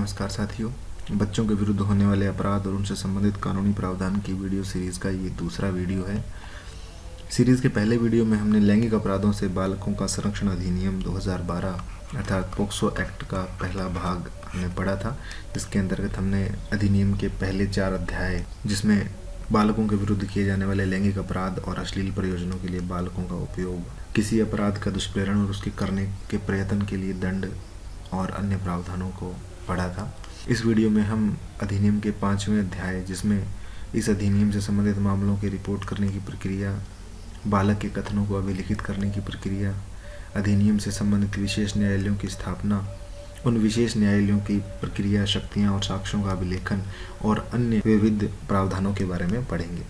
नमस्कार साथियों, बच्चों के विरुद्ध होने वाले अपराध और उनसे संबंधित कानूनी प्रावधान की वीडियो सीरीज़ का ये दूसरा वीडियो है। सीरीज़ के पहले वीडियो में हमने लैंगिक अपराधों से बालकों का संरक्षण अधिनियम 2012 अर्थात पोक्सो एक्ट का पहला भाग हमने पढ़ा था, जिसके अंतर्गत हमने अधिनियम के पहले 4 अध्याय, जिसमें बालकों के विरुद्ध किए जाने वाले लैंगिक अपराध और अश्लील प्रयोजनों के लिए बालकों का उपयोग, किसी अपराध का दुष्प्रेरण और उसके करने के प्रयत्न के लिए दंड और अन्य प्रावधानों को पढ़ा था। इस वीडियो में हम अधिनियम के 5वें अध्याय, जिसमें इस अधिनियम से संबंधित मामलों की रिपोर्ट करने की प्रक्रिया, बालक के कथनों को अभिलिखित करने की प्रक्रिया, अधिनियम से संबंधित विशेष न्यायालयों की स्थापना, उन विशेष न्यायालयों की प्रक्रिया, शक्तियाँ और साक्ष्यों का अभिलेखन और अन्य विविध प्रावधानों के बारे में पढ़ेंगे।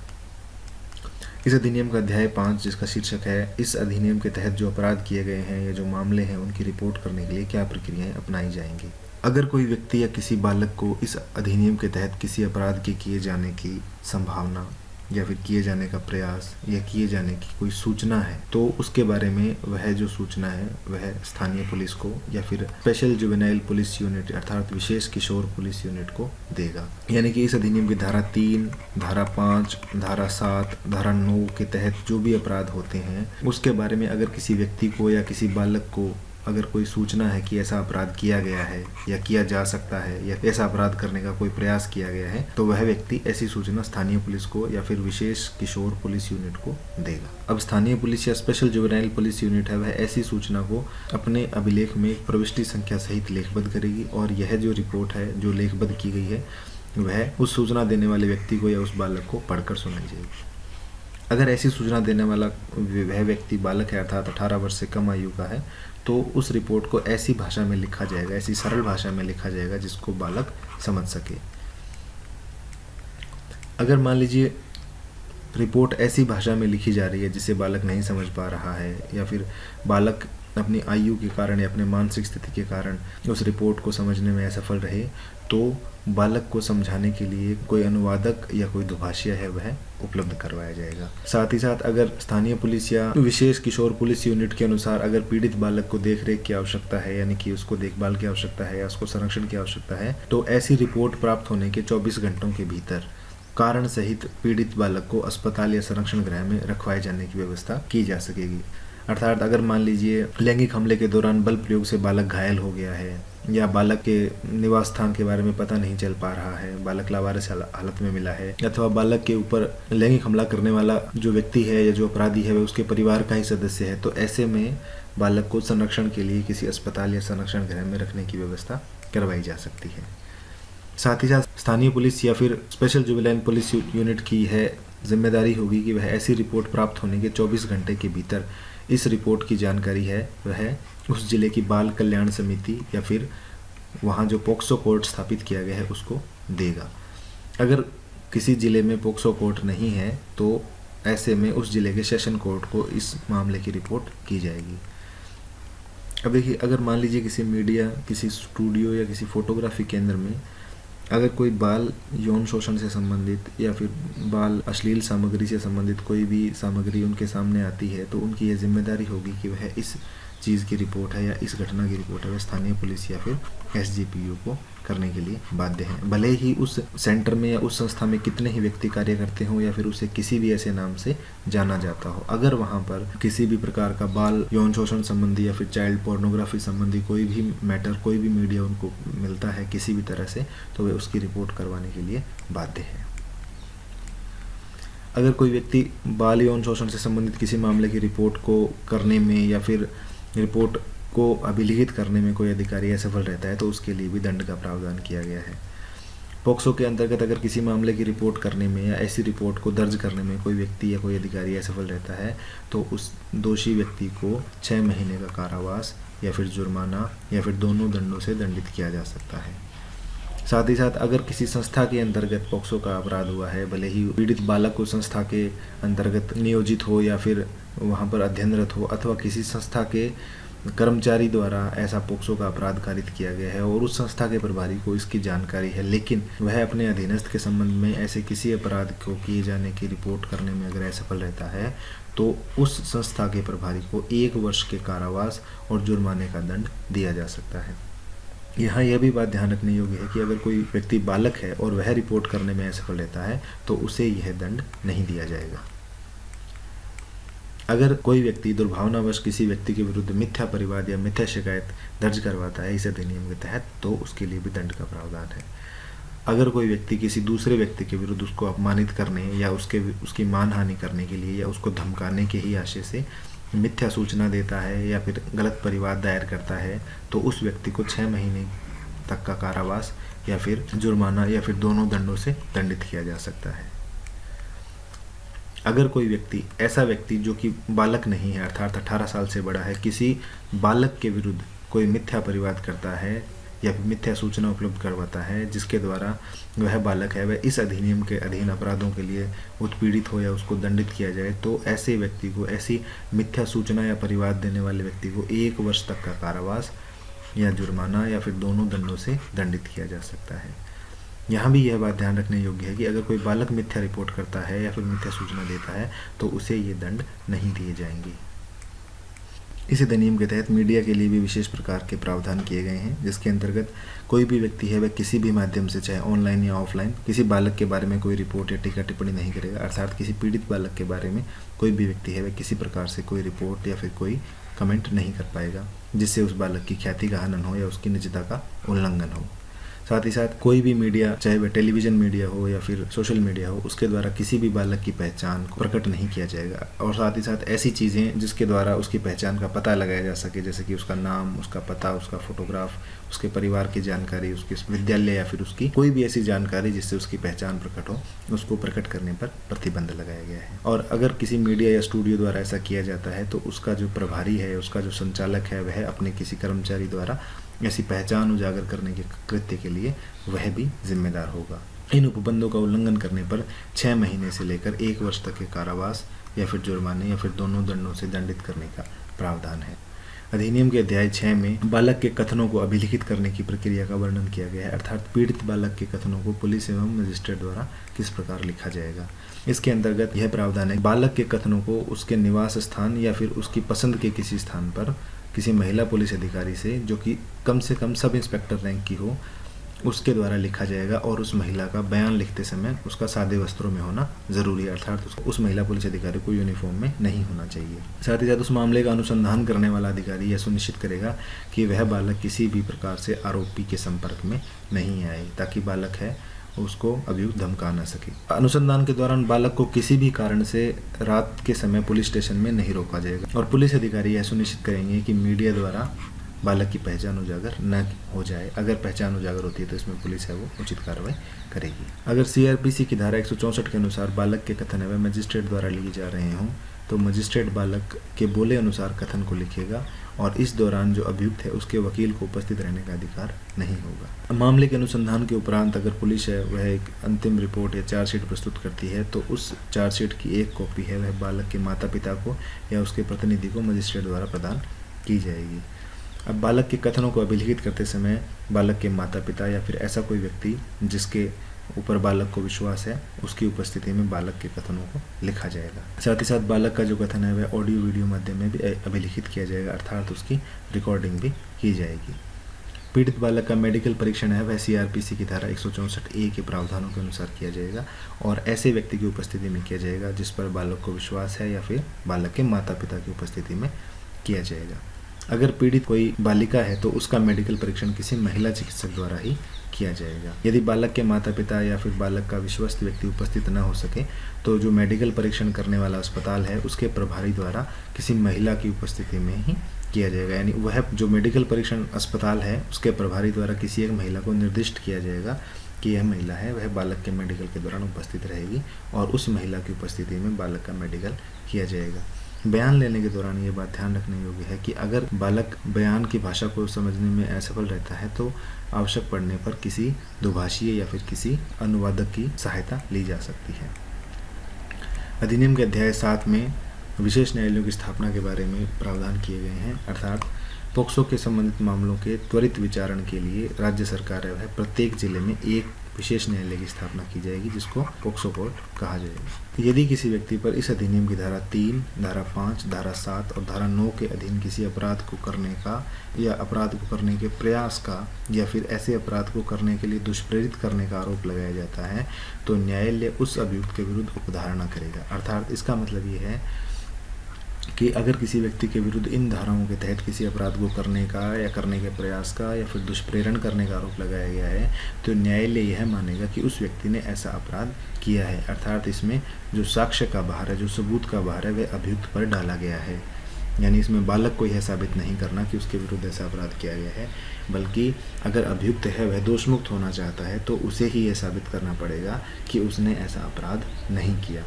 इस अधिनियम का अध्याय 5, जिसका शीर्षक है इस अधिनियम के तहत जो अपराध किए गए हैं या जो मामले हैं उनकी रिपोर्ट करने के लिए क्या प्रक्रियाएं अपनाई जाएंगी। अगर कोई व्यक्ति या किसी बालक को इस अधिनियम के तहत किसी अपराध के किए जाने की संभावना या फिर किए जाने का प्रयास या किए जाने की कोई सूचना है, तो उसके बारे में वह जो सूचना है वह स्थानीय पुलिस को या फिर स्पेशल जुवेनाइल पुलिस यूनिट अर्थात विशेष किशोर पुलिस यूनिट को देगा। यानी कि इस अधिनियम की धारा 3, धारा 5, धारा 7, धारा 9 के तहत जो भी अपराध होते हैं उसके बारे में अगर किसी व्यक्ति को या किसी बालक को अगर कोई सूचना है कि ऐसा अपराध किया गया है या किया जा सकता है या ऐसा अपराध करने का कोई प्रयास किया गया है, तो वह व्यक्ति ऐसी सूचना स्थानीय पुलिस को या फिर विशेष किशोर पुलिस यूनिट को देगा। अब स्थानीय पुलिस या स्पेशल जुवेनाइल पुलिस यूनिट है, वह ऐसी सूचना को अपने अभिलेख में प्रविष्टि संख्या सहित लेखबद्ध करेगी और यह जो रिपोर्ट है जो लेखबद्ध की गई है वह उस सूचना देने वाले व्यक्ति को या उस बालक को पढ़कर सुनाई जाएगी। अगर ऐसी सूचना देने वाला वह व्यक्ति बालक है अर्थात 18 वर्ष से कम आयु का है, तो उस रिपोर्ट को ऐसी भाषा में लिखा जाएगा, ऐसी सरल भाषा में लिखा जाएगा जिसको बालक समझ सके। अगर मान लीजिए रिपोर्ट ऐसी भाषा में लिखी जा रही है जिसे बालक नहीं समझ पा रहा है या फिर बालक अपनी आयु के कारण या अपने मानसिक स्थिति के कारण उस रिपोर्ट को समझने में असफल रहे, तो बालक को समझाने के लिए कोई अनुवादक या कोई दुभाषिया है वह उपलब्ध करवाया जाएगा। साथ ही साथ अगर स्थानीय पुलिस या विशेष किशोर पुलिस यूनिट के अनुसार अगर पीड़ित बालक को देखरेख की आवश्यकता है, यानी कि उसको देखभाल की आवश्यकता है या उसको संरक्षण की आवश्यकता है, तो ऐसी रिपोर्ट प्राप्त होने के 24 घंटों के भीतर कारण सहित पीड़ित बालक को अस्पताल या संरक्षण गृह में रखवाए जाने की व्यवस्था की जा सकेगी। अर्थात अगर मान लीजिए लैंगिक हमले के दौरान बल प्रयोग से बालक घायल हो गया है या बालक के निवास स्थान के बारे में पता नहीं चल पा रहा है, बालक लावारिस हालत में मिला है, अथवा बालक के ऊपर लैंगिक हमला करने वाला जो व्यक्ति है या जो अपराधी है वह उसके परिवार का ही सदस्य है, तो ऐसे में बालक को संरक्षण के लिए किसी अस्पताल या संरक्षण गृह में रखने की व्यवस्था करवाई जा सकती है। साथ ही साथ स्थानीय पुलिस या फिर स्पेशल जुवेनाइल पुलिस यूनिट की है जिम्मेदारी होगी कि वह ऐसी रिपोर्ट प्राप्त होने के 24 घंटे के भीतर इस रिपोर्ट की जानकारी है वह उस जिले की बाल कल्याण समिति या फिर वहाँ जो पोक्सो कोर्ट स्थापित किया गया है उसको देगा। अगर किसी ज़िले में पोक्सो कोर्ट नहीं है तो ऐसे में उस ज़िले के सेशन कोर्ट को इस मामले की रिपोर्ट की जाएगी। अब देखिए, अगर मान लीजिए किसी मीडिया, किसी स्टूडियो या किसी फोटोग्राफी केंद्र में अगर कोई बाल यौन शोषण से संबंधित या फिर बाल अश्लील सामग्री से संबंधित कोई भी सामग्री उनके सामने आती है, तो उनकी यह जिम्मेदारी होगी कि वह इस चीज़ की रिपोर्ट है या इस घटना की रिपोर्ट है वह स्थानीय पुलिस या फिर SGPU को करने के लिए बाध्य हैं। भले ही उस सेंटर में या उस संस्था में कितने ही व्यक्ति कार्य करते हों या फिर उसे किसी भी ऐसे नाम से जाना जाता हो, अगर वहाँ पर किसी भी प्रकार का बाल यौन शोषण संबंधी या फिर चाइल्ड पोर्नोग्राफी संबंधी कोई भी मैटर, कोई भी मीडिया उनको मिलता है किसी भी तरह से, तो वे उसकी रिपोर्ट करवाने के लिए बाध्य है। अगर कोई व्यक्ति बाल यौन शोषण से संबंधित किसी मामले की रिपोर्ट को करने में या फिर रिपोर्ट को अभिलिखित करने में कोई अधिकारी असफल रहता है, तो उसके लिए भी दंड का प्रावधान किया गया है। पोक्सो के अंतर्गत अगर किसी मामले की रिपोर्ट करने में या ऐसी रिपोर्ट को दर्ज करने में कोई व्यक्ति या कोई अधिकारी असफल रहता है, तो उस दोषी व्यक्ति को 6 महीने का कारावास या फिर जुर्माना या फिर दोनों दंडों से दंडित किया जा सकता है। साथ ही साथ अगर किसी संस्था के अंतर्गत पोक्सो का अपराध हुआ है, भले ही पीड़ित बालक उस संस्था के अंतर्गत नियोजित हो या फिर वहाँ पर अध्ययनरत हो, अथवा किसी संस्था के कर्मचारी द्वारा ऐसा पोक्सो का अपराध कारित किया गया है और उस संस्था के प्रभारी को इसकी जानकारी है, लेकिन वह अपने अधीनस्थ के संबंध में ऐसे किसी अपराध को किए जाने की रिपोर्ट करने में अगर असफल रहता है, तो उस संस्था के प्रभारी को 1 वर्ष के कारावास और जुर्माने का दंड दिया जा सकता है। यहाँ यह भी बात ध्यान रखने योग्य है कि अगर कोई व्यक्ति बालक है और वह रिपोर्ट करने में असफल रहता है तो उसे यह दंड नहीं दिया जाएगा। अगर कोई व्यक्ति दुर्भावनावश किसी व्यक्ति के विरुद्ध मिथ्या परिवाद या मिथ्या शिकायत दर्ज करवाता है इस अधिनियम के तहत, तो उसके लिए भी दंड का प्रावधान है। अगर कोई व्यक्ति किसी दूसरे व्यक्ति के विरुद्ध उसको अपमानित करने या उसकी मानहानि करने के लिए या उसको धमकाने के ही आशय से मिथ्या सूचना देता है या फिर गलत परिवाद दायर करता है, तो उस व्यक्ति को 6 महीने तक का कारावास या फिर जुर्माना या फिर दोनों दंडों से दंडित किया जा सकता है। अगर कोई व्यक्ति, ऐसा व्यक्ति जो कि बालक नहीं है अर्थात 18 साल से बड़ा है, किसी बालक के विरुद्ध कोई मिथ्या परिवाद करता है या फिर मिथ्या सूचना उपलब्ध करवाता है जिसके द्वारा वह बालक है वह इस अधिनियम के अधीन अपराधों के लिए उत्पीड़ित हो या उसको दंडित किया जाए, तो ऐसे व्यक्ति को, ऐसी मिथ्या सूचना या परिवाद देने वाले व्यक्ति को 1 वर्ष तक का कारावास या जुर्माना या फिर दोनों दंडों से दंडित किया जा सकता है। यहाँ भी यह बात ध्यान रखने योग्य है कि अगर कोई बालक मिथ्या रिपोर्ट करता है या फिर मिथ्या सूचना देता है तो उसे ये दंड नहीं दिए जाएंगे। इस अधिनियम के तहत मीडिया के लिए भी विशेष प्रकार के प्रावधान किए गए हैं, जिसके अंतर्गत कोई भी व्यक्ति है वह किसी भी माध्यम से, चाहे ऑनलाइन या ऑफलाइन, किसी बालक के बारे में कोई रिपोर्ट या टीका टिप्पणी नहीं करेगा। अर्थात किसी पीड़ित बालक के बारे में कोई भी व्यक्ति है वह किसी प्रकार से कोई रिपोर्ट या फिर कोई कमेंट नहीं कर पाएगा जिससे उस बालक की ख्याति का हनन हो या उसकी निजता का उल्लंघन हो। साथ ही साथ कोई भी मीडिया, चाहे वह टेलीविज़न मीडिया हो या फिर सोशल मीडिया हो, उसके द्वारा किसी भी बालक की पहचान को प्रकट नहीं किया जाएगा। और साथ ही साथ ऐसी चीज़ें जिसके द्वारा उसकी पहचान का पता लगाया जा सके, जैसे कि उसका नाम, उसका पता, उसका फोटोग्राफ, उसके परिवार की जानकारी, उसके विद्यालय या फिर उसकी कोई भी ऐसी जानकारी जिससे उसकी पहचान प्रकट हो, उसको प्रकट करने पर प्रतिबंध लगाया गया है। और अगर किसी मीडिया या स्टूडियो द्वारा ऐसा किया जाता है तो उसका जो प्रभारी है, उसका जो संचालक है, वह अपने किसी कर्मचारी द्वारा ऐसी पहचान उजागर करने के कृत्य के लिए वह भी जिम्मेदार होगा। इन उपबंधों का उल्लंघन करने पर 6 महीने से लेकर 1 वर्ष तक के कारावास या फिर जुर्माने या फिर दोनों दंडों से दंडित करने का प्रावधान है। अधिनियम के अध्याय 6 में बालक के कथनों को अभिलिखित करने की प्रक्रिया का वर्णन किया गया है, अर्थात पीड़ित बालक के कथनों को पुलिस एवं मजिस्ट्रेट द्वारा किस प्रकार लिखा जाएगा। इसके अंतर्गत यह प्रावधान है, बालक के कथनों को उसके निवास स्थान या फिर उसकी पसंद के किसी स्थान पर किसी महिला पुलिस अधिकारी से, जो कि कम से कम सब इंस्पेक्टर रैंक की हो, उसके द्वारा लिखा जाएगा। और उस महिला का बयान लिखते समय उसका सादे वस्त्रों में होना जरूरी है, अर्थात उस महिला पुलिस अधिकारी को यूनिफॉर्म में नहीं होना चाहिए। साथ ही साथ उस मामले का अनुसंधान करने वाला अधिकारी यह सुनिश्चित करेगा कि वह बालक किसी भी प्रकार से आरोपी के संपर्क में नहीं आए, ताकि बालक है उसको अभियुक्त धमका न सके। अनुसंधान के दौरान बालक को किसी भी कारण से रात के समय पुलिस स्टेशन में नहीं रोका जाएगा और पुलिस अधिकारी यह सुनिश्चित करेंगे कि मीडिया द्वारा बालक की पहचान उजागर न हो जाए। अगर पहचान उजागर होती है तो इसमें पुलिस है वो उचित कार्रवाई करेगी। अगर सीआरपीसी की धारा 164 के अनुसार बालक के कथन है वह मजिस्ट्रेट द्वारा लिए जा रहे हों तो मजिस्ट्रेट बालक के बोले अनुसार कथन को लिखेगा और इस दौरान जो अभियुक्त है उसके वकील को उपस्थित रहने का अधिकार नहीं होगा। मामले के अनुसंधान के उपरांत अगर पुलिस है वह एक अंतिम रिपोर्ट या चार्जशीट प्रस्तुत करती है तो उस चार्जशीट की एक कॉपी है वह बालक के माता पिता को या उसके प्रतिनिधि को मजिस्ट्रेट द्वारा प्रदान की जाएगी। अब बालक के कथनों को अभिलिखित करते समय बालक के माता पिता या फिर ऐसा कोई व्यक्ति जिसके ऊपर बालक को विश्वास है उसकी उपस्थिति में बालक के कथनों को लिखा जाएगा। साथ ही साथ बालक का जो कथन है वह ऑडियो वीडियो माध्यम में भी अभिलिखित किया जाएगा, अर्थात उसकी रिकॉर्डिंग भी की जाएगी। पीड़ित बालक का मेडिकल परीक्षण है वह सीआरपीसी की धारा 164A के प्रावधानों के अनुसार किया जाएगा और ऐसे व्यक्ति की उपस्थिति में किया जाएगा जिस पर बालक को विश्वास है या फिर बालक के माता पिता की उपस्थिति में किया जाएगा। अगर पीड़ित कोई बालिका है तो उसका मेडिकल परीक्षण किसी महिला चिकित्सक द्वारा ही किया जाएगा। यदि बालक के माता पिता या फिर बालक का विश्वस्त व्यक्ति उपस्थित न हो सके तो जो मेडिकल परीक्षण करने वाला अस्पताल है उसके प्रभारी द्वारा किसी महिला की उपस्थिति में ही किया जाएगा। यानी वह जो मेडिकल परीक्षण अस्पताल है उसके प्रभारी द्वारा किसी एक महिला को निर्दिष्ट किया जाएगा कि यह महिला है वह बालक के मेडिकल के दौरान उपस्थित रहेगी और उस महिला की उपस्थिति में बालक का मेडिकल किया जाएगा। बयान लेने के दौरान ये बात ध्यान रखने योग्य है कि अगर बालक बयान की भाषा को समझने में असफल रहता है तो आवश्यक पड़ने पर किसी दुभाषीय या फिर किसी अनुवादक की सहायता ली जा सकती है। अधिनियम के अध्याय 7 में विशेष न्यायालयों की स्थापना के बारे में प्रावधान किए गए हैं, अर्थात पोक्सो के संबंधित मामलों के त्वरित विचारण के लिए राज्य सरकार है प्रत्येक जिले में एक विशेष न्यायालय की स्थापना की जाएगी, जिसको पोक्सो कोर्ट कहा जाएगा। यदि किसी व्यक्ति पर इस अधिनियम की धारा 3, धारा 5, धारा 7 और धारा 9 के अधीन किसी अपराध को करने का या अपराध को करने के प्रयास का या फिर ऐसे अपराध को करने के लिए दुष्प्रेरित करने का आरोप लगाया जाता है, तो न्यायालय उस अभियुक्त के विरुद्ध उपधारणा करेगा। अर्थात इसका मतलब ये है कि अगर किसी व्यक्ति के विरुद्ध इन धाराओं के तहत किसी अपराध को करने का या करने के प्रयास का या फिर दुष्प्रेरण करने का आरोप लगाया गया है, तो न्यायालय यह मानेगा कि उस व्यक्ति ने ऐसा अपराध किया है। अर्थात इसमें जो साक्ष्य का भार है, जो सबूत का भार है, वह अभियुक्त पर डाला गया है। यानी इसमें बालक को यह साबित नहीं करना कि उसके विरुद्ध ऐसा अपराध किया गया है, बल्कि अगर अभियुक्त है वह दोषमुक्त होना चाहता है तो उसे ही यह साबित करना पड़ेगा कि उसने ऐसा अपराध नहीं किया।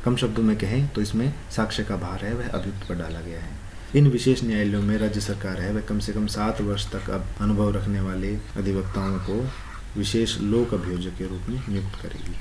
कम शब्दों में कहें तो इसमें साक्ष्य का भार है वह अभियुक्त पर डाला गया है। इन विशेष न्यायालयों में राज्य सरकार है वह कम से कम 7 वर्ष तक अब अनुभव रखने वाले अधिवक्ताओं को विशेष लोक अभियोजक के रूप में नियुक्त करेगी।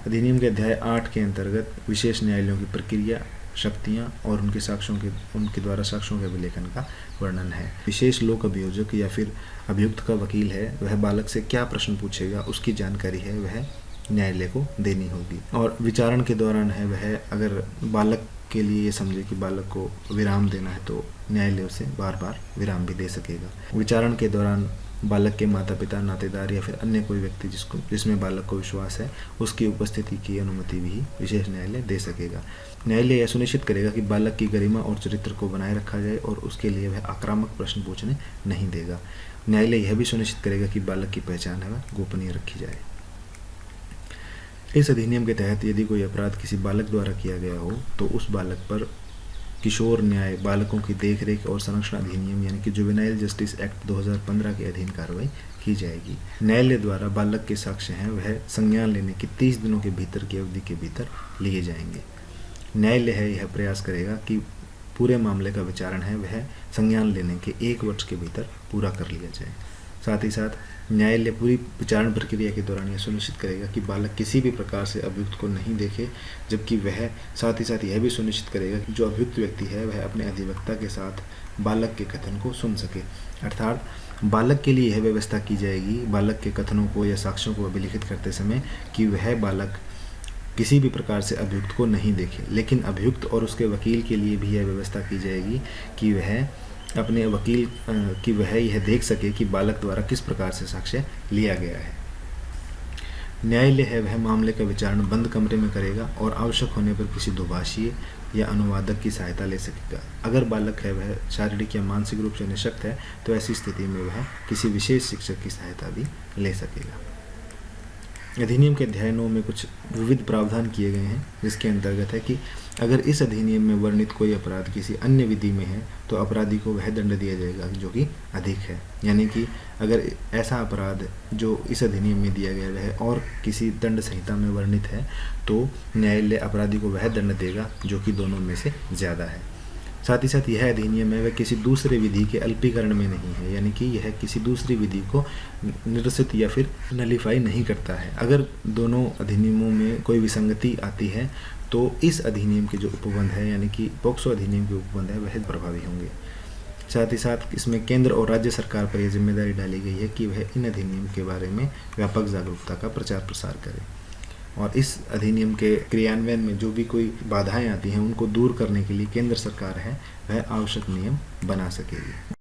अधिनियम के अध्याय 8 के अंतर्गत विशेष न्यायालयों की प्रक्रिया, शक्तियाँ और उनके द्वारा साक्ष्यों के अभिलेखन का वर्णन है। विशेष लोक अभियोजक या फिर अभियुक्त का वकील है वह बालक से क्या प्रश्न पूछेगा उसकी जानकारी है वह न्यायालय को देनी होगी। और विचारण के दौरान है वह अगर बालक के लिए ये समझे कि बालक को विराम देना है तो न्यायालय उसे बार बार विराम भी दे सकेगा। विचारण के दौरान बालक के माता पिता, नातेदार या फिर अन्य कोई व्यक्ति जिसमें बालक को विश्वास है उसकी उपस्थिति की अनुमति भी विशेष न्यायालय दे सकेगा। न्यायालय यह सुनिश्चित करेगा कि बालक की गरिमा और चरित्र को बनाए रखा जाए और उसके लिए वह आक्रामक प्रश्न पूछने नहीं देगा। न्यायालय यह भी सुनिश्चित करेगा कि बालक की पहचान है वह गोपनीय रखी जाए। इस अधिनियम के तहत यदि कोई अपराध किसी बालक द्वारा किया गया हो तो उस बालक पर किशोर न्याय, बालकों की देखरेख और संरक्षण अधिनियम यानी कि जुवेनाइल जस्टिस एक्ट 2015 के अधीन कार्रवाई की जाएगी। न्यायालय द्वारा बालक के साक्ष्य हैं वह संज्ञान लेने की 30 दिनों के भीतर की अवधि के भीतर लिए जाएंगे। न्यायालय है यह प्रयास करेगा कि पूरे मामले का विचारण है वह संज्ञान लेने के 1 वर्ष के भीतर पूरा कर लिया जाए। साथ ही साथ न्यायालय पूरी विचारण प्रक्रिया के दौरान यह सुनिश्चित करेगा कि बालक किसी भी प्रकार से अभियुक्त को नहीं देखे, जबकि वह साथ ही साथ यह भी सुनिश्चित करेगा कि जो अभियुक्त व्यक्ति है वह अपने अधिवक्ता के साथ बालक के कथन को सुन सके। अर्थात बालक के लिए यह व्यवस्था की जाएगी बालक के कथनों को या साक्ष्यों को अभिलिखित करते समय कि वह बालक किसी भी प्रकार से अभियुक्त को नहीं देखे, लेकिन अभियुक्त और उसके वकील के लिए भी यह व्यवस्था की जाएगी कि वह अपने वकील की वह यह देख सके कि बालक द्वारा किस प्रकार से साक्ष्य लिया गया है। न्यायालय है वह मामले का विचारण बंद कमरे में करेगा और आवश्यक होने पर किसी दुभाषी या अनुवादक की सहायता ले सकेगा। अगर बालक है वह शारीरिक या मानसिक रूप से निःशक्त है तो ऐसी स्थिति में वह किसी विशेष शिक्षक की सहायता भी ले सकेगा। अधिनियम के अध्याय 9 में कुछ विविध प्रावधान किए गए हैं, जिसके अंतर्गत है कि अगर इस अधिनियम में वर्णित कोई अपराध किसी अन्य विधि में है तो अपराधी को वह दंड दिया जाएगा जो कि अधिक है। यानी कि अगर ऐसा अपराध जो इस अधिनियम में दिया गया है और किसी दंड संहिता में वर्णित है तो न्यायालय अपराधी को वह दंड देगा जो कि दोनों में से ज़्यादा है। साथ ही साथ यह अधिनियम है वह किसी दूसरे विधि के अल्पीकरण में नहीं है, यानी कि यह किसी दूसरी विधि को निरसित या फिर नलीफाई नहीं करता है। अगर दोनों अधिनियमों में कोई विसंगति आती है तो इस अधिनियम के जो उपबंध है यानी कि पोक्सो अधिनियम के उपबंध है वह प्रभावी होंगे। साथ ही साथ इसमें केंद्र और राज्य सरकार पर यह जिम्मेदारी डाली गई है कि वह इन अधिनियम के बारे में व्यापक जागरूकता का प्रचार प्रसार करे और इस अधिनियम के क्रियान्वयन में जो भी कोई बाधाएं आती हैं उनको दूर करने के लिए केंद्र सरकार है वह आवश्यक नियम बना सकेगी।